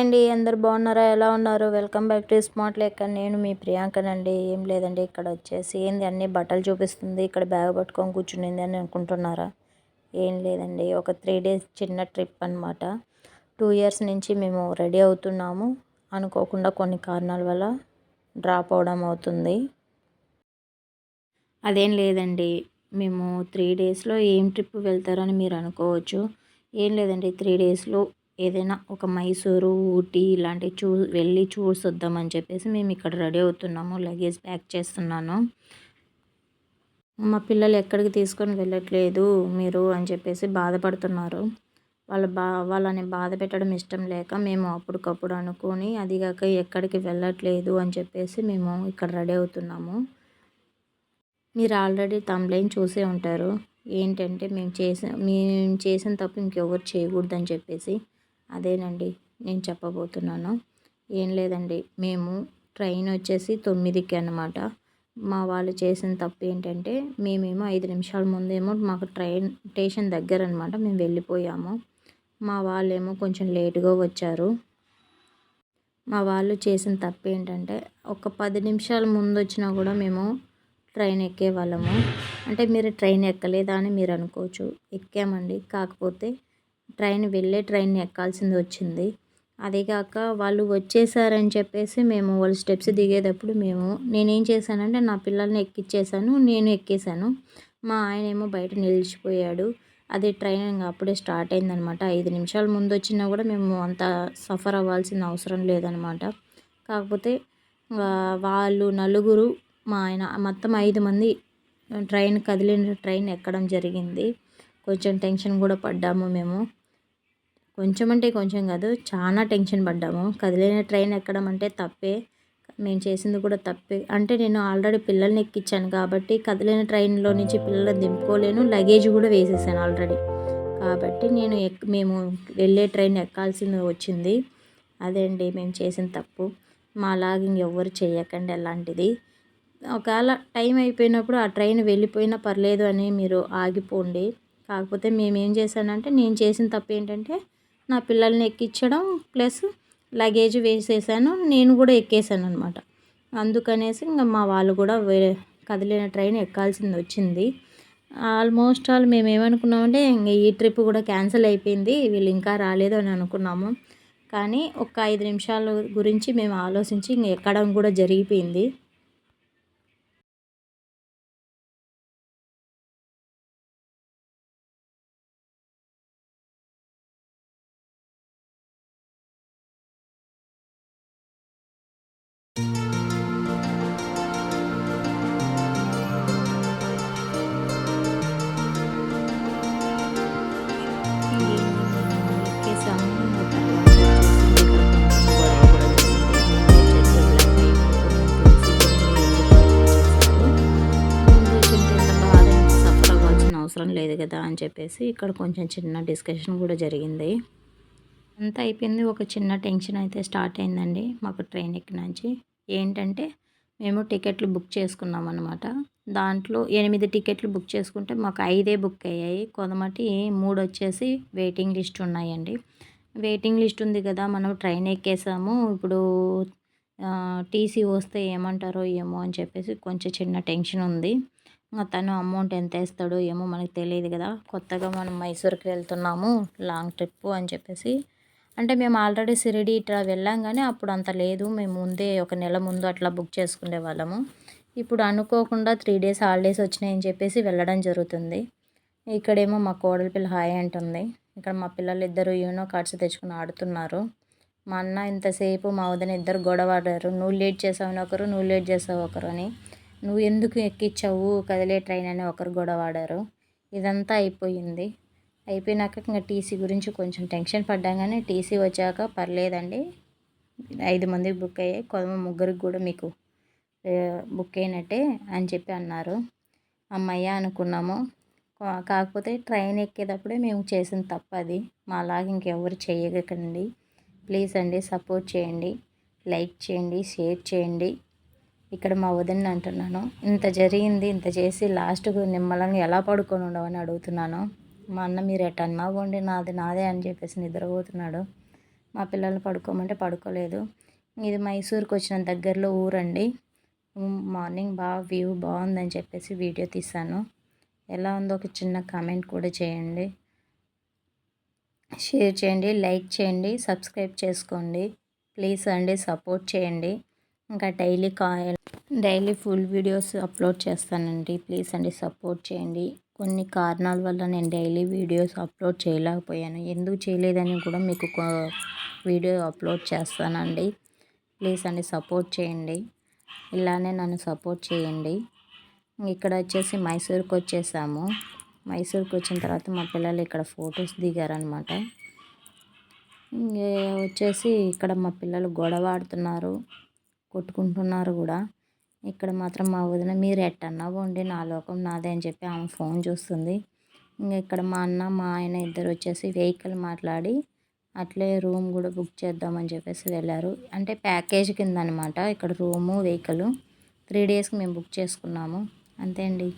అండి. అందరూ బాగున్నారా? ఎలా ఉన్నారు? వెల్కమ్ బ్యాక్ టు స్మార్ట్ లెక్క. నేను మీ ప్రియాంకనండి. ఏం లేదండి, ఇక్కడ వచ్చేసి ఏంది అన్ని బట్టలు చూపిస్తుంది, ఇక్కడ బ్యాగ్ పట్టుకొని కూర్చునింది అని అనుకుంటున్నారా? ఏం లేదండి, ఒక 3 డేస్ చిన్న ట్రిప్ అనమాట. 2 ఇయర్స్ నుంచి మేము రెడీ అవుతున్నాము. అనుకోకుండా కొన్ని కారణాల వల్ల డ్రాప్ అవడం అవుతుంది. అదేం లేదండి, మేము 3 డేస్లో ఏం ట్రిప్ వెళ్తారని మీరు అనుకోవచ్చు. ఏం లేదండి, 3 డేస్లో ఏదైనా ఒక మైసూరు, ఊటీ ఇలాంటివి వెళ్ళి చూసొద్దామని చెప్పేసి మేము ఇక్కడ రెడీ అవుతున్నాము. లగేజ్ ప్యాక్ చేస్తున్నాను. మా పిల్లలు ఎక్కడికి తీసుకొని వెళ్ళట్లేదు మీరు అని చెప్పేసి బాధపడుతున్నారు. వాళ్ళని బాధ పెట్టడం ఇష్టం లేక మేము అప్పటికప్పుడు అనుకొని, అదిగాక ఎక్కడికి వెళ్ళట్లేదు అని చెప్పేసి మేము ఇక్కడ రెడీ అవుతున్నాము. మీరు ఆల్రెడీ థంబ్‌నెయిల్ చూసే ఉంటారు. ఏంటంటే మేము చేసిన తప్పు ఇంకెవరు చేయకూడదని చెప్పేసి. అదేనండి నేను చెప్పబోతున్నాను. ఏం లేదండి, మేము ట్రైన్ వచ్చేసి 9కి అన్నమాట. మా వాళ్ళు చేసిన తప్పు ఏంటంటే, మేమేమో 5 నిమిషాల ముందేమో మాకు ట్రైన్ స్టేషన్ దగ్గర అనమాట, మేము వెళ్ళిపోయాము. మా వాళ్ళేమో కొంచెం లేటుగా వచ్చారు. మా వాళ్ళు చేసిన తప్పు ఏంటంటే, ఒక 10 నిమిషాల ముందు వచ్చినా కూడా మేము ట్రైన్ ఎక్కేవాళ్ళము. అంటే మీరు ట్రైన్ ఎక్కలేదా అని మీరు అనుకోవచ్చు. ఎక్కామండి, కాకపోతే వెళ్ళే ట్రైన్ ఎక్కాల్సింది వచ్చింది. అదేగాక వాళ్ళు వచ్చేసారని చెప్పేసి మేము వాళ్ళు స్టెప్స్ దిగేటప్పుడు నేనేం చేశానంటే, నా పిల్లల్ని ఎక్కించేసాను, నేను ఎక్కేసాను. మా ఆయనేమో బయట నిలిచిపోయాడు. అది ట్రైన్ అప్పుడే స్టార్ట్ అయిందనమాట. 5 నిమిషాల ముందు వచ్చినా కూడా మేము అంత సఫర్ అవ్వాల్సిన అవసరం లేదనమాట. కాకపోతే వాళ్ళు నలుగురు, మా ఆయన మొత్తం 5 మంది కదిలిన ట్రైన్ ఎక్కడం జరిగింది. కొంచెం టెన్షన్ కూడా పడ్డాము మేము. కొంచెం అంటే కొంచెం కాదు, చాలా టెన్షన్ పడ్డాము. కదిలిన ట్రైన్ ఎక్కడం అంటే తప్పే, మేము చేసింది కూడా తప్పే. అంటే నేను ఆల్రెడీ పిల్లల్ని ఎక్కించాను కాబట్టి కదిలిన ట్రైన్లో నుంచి పిల్లల్ని దింపుకోలేను, లగేజ్ కూడా వేసేసాను ఆల్రెడీ. కాబట్టి మేము వెళ్ళే ట్రైన్ ఎక్కాల్సింది వచ్చింది. అదే అండి మేము చేసిన తప్పు. మాలాగా ఇంకెవ్వరు చేయకండి అలాంటిది. ఒకవేళ టైం అయిపోయినప్పుడు ఆ ట్రైన్ వెళ్ళిపోయినా పర్లేదు అని మీరు ఆగిపోండి. కాకపోతే మేమేం చేశానంటే, నేను చేసిన తప్పు ఏంటంటే, నా పిల్లల్ని ఎక్కించడం ప్లస్ లగేజ్ వేసేసాను, నేను కూడా ఎక్కేసాను అనమాట. అందుకనేసి ఇంకా మా వాళ్ళు కూడా కదిలిన ట్రైన్ ఎక్కాల్సింది వచ్చింది. ఆల్మోస్ట్ మేము ఏమనుకున్నామంటే, ఇంక ఈ ట్రిప్ కూడా క్యాన్సిల్ అయిపోయింది, వీళ్ళు ఇంకా రాలేదు అని అనుకున్నాము. కానీ ఒక 5 నిమిషాల గురించి మేము ఆలోచించి ఇంక ఎక్కడం కూడా జరిగిపోయింది. అవసరం లేదు కదా అని చెప్పేసి ఇక్కడ కొంచెం చిన్న డిస్కషన్ కూడా జరిగింది. అంతా అయిపోయింది. ఒక చిన్న టెన్షన్ అయితే స్టార్ట్ అయిందండి మాకు ట్రైన్ ఎక్కినాంచి. ఏంటంటే, మేము టికెట్లు బుక్ చేసుకున్నాం అనమాట. దాంట్లో 8 టికెట్లు బుక్ చేసుకుంటే మాకు 5 బుక్ అయ్యాయి. కొంతమటి 3 వచ్చేసి వెయిటింగ్ లిస్ట్ ఉన్నాయండి. వెయిటింగ్ లిస్ట్ ఉంది కదా, మనం ట్రైన్ ఎక్కేసాము, ఇప్పుడు టీసీ వస్తే ఏమంటారో ఏమో అని చెప్పేసి కొంచెం చిన్న టెన్షన్ ఉంది. తను అమౌంట్ ఎంత వేస్తాడో ఏమో మనకు తెలియదు కదా. కొత్తగా మనం మైసూర్కి వెళ్తున్నాము, లాంగ్ ట్రిప్ అని చెప్పేసి. అంటే మేము ఆల్రెడీ షిరిడి ఇట్లా వెళ్ళాం, కానీ అప్పుడు అంత లేదు. మేము ముందే ఒక నెల ముందు అట్లా బుక్ చేసుకునే వాళ్ళము. ఇప్పుడు అనుకోకుండా 3 డేస్ హాలిడేస్ వచ్చినాయని చెప్పేసి వెళ్ళడం జరుగుతుంది. ఇక్కడేమో మా కోడలి పిల్ల హాయ్ అంటుంది. ఇక్కడ మా పిల్లలు ఇద్దరు యూనో కార్డ్స్ తెచ్చుకుని ఆడుతున్నారు. మా అన్న ఇంతసేపు మా వదిన ఇద్దరు గొడవ ఆడారు. నువ్వు లేట్ చేసావు ఒకరు, నువ్వు లేట్ చేసావు ఒకరు అని. నువ్వు ఎందుకు ఎక్కించావు కదిలే ట్రైన్ అని ఒకరు గొడవ ఆడారు. ఇదంతా అయిపోయింది. అయిపోయినాక ఇంకా టీసీ గురించి కొంచెం టెన్షన్ పడ్డాం, కానీ టీసీ వచ్చాక పర్లేదండి, 5 మందికి బుక్ అయ్యాయి, ముగ్గురికి కూడా మీకు బుక్ అయినట్టే అని చెప్పి అన్నారు. అమ్మయ్య అనుకున్నాము. కాకపోతే ట్రైన్ ఎక్కేటప్పుడే మేము చేసిన తప్పు అది. మాలాగా ఇంకెవరు చేయకండి ప్లీజ్ అండి. సపోర్ట్ చేయండి, లైక్ చేయండి, షేర్ చేయండి. ఇక్కడ మా వదిన అంటున్నాను, ఇంత జరిగింది, ఇంత చేసి లాస్ట్కు నిమ్మలంగా ఎలా పడుకొని ఉండవని అడుగుతున్నాను. మా అన్న మీరు ఎటన్నా పోండి, నాది నాదే అని చెప్పేసి నిద్రపోతున్నాడు. మా పిల్లల్ని పడుకోమంటే పడుకోలేదు. ఇది మైసూర్కి వచ్చిన దగ్గరలో ఊరండి. మార్నింగ్ బాగా వ్యూ బాగుందని చెప్పేసి వీడియో తీశాను. ఎలా ఉందో ఒక చిన్న కామెంట్ కూడా చేయండి, షేర్ చేయండి, లైక్ చేయండి, సబ్స్క్రైబ్ చేసుకోండి. ప్లీజ్ అండి సపోర్ట్ చేయండి. ఇంకా డైలీ ఫుల్ వీడియోస్ అప్లోడ్ చేస్తానండి. ప్లీజ్ అండి సపోర్ట్ చేయండి. కొన్ని కారణాల వల్ల నేను డైలీ వీడియోస్ అప్లోడ్ చేయలేకపోయాను. ఎందుకు చేయలేదని కూడా మీకు వీడియో అప్లోడ్ చేస్తానండి. ప్లీజ్ అండి సపోర్ట్ చేయండి. ఇలానే నన్ను సపోర్ట్ చేయండి. ఇక్కడ వచ్చేసి మైసూర్కి వచ్చేసాము. మైసూర్కి వచ్చిన తర్వాత మా పిల్లలు ఇక్కడ ఫొటోస్ దిగారనమాట. వచ్చేసి ఇక్కడ మా పిల్లలు గొడవ ఆడుతున్నారు, కొట్టుకుంటున్నారు కూడా. ఇక్కడ మాత్రం మా వదిన మీరు ఎట్టన్నా పోండి, నా లోకం నాదే అని చెప్పి ఆమె ఫోన్ చూస్తుంది. ఇంకా ఇక్కడ మా అన్న మా ఆయన ఇద్దరు వచ్చేసి వెహికల్ మాట్లాడి అట్లే రూమ్ కూడా బుక్ చేద్దామని చెప్పేసి వెళ్ళారు. అంటే ప్యాకేజ్ కింద అనమాట. ఇక్కడ రూము వెహికల్ 3 డేస్కి మేము బుక్ చేసుకున్నాము. అంతే అండి.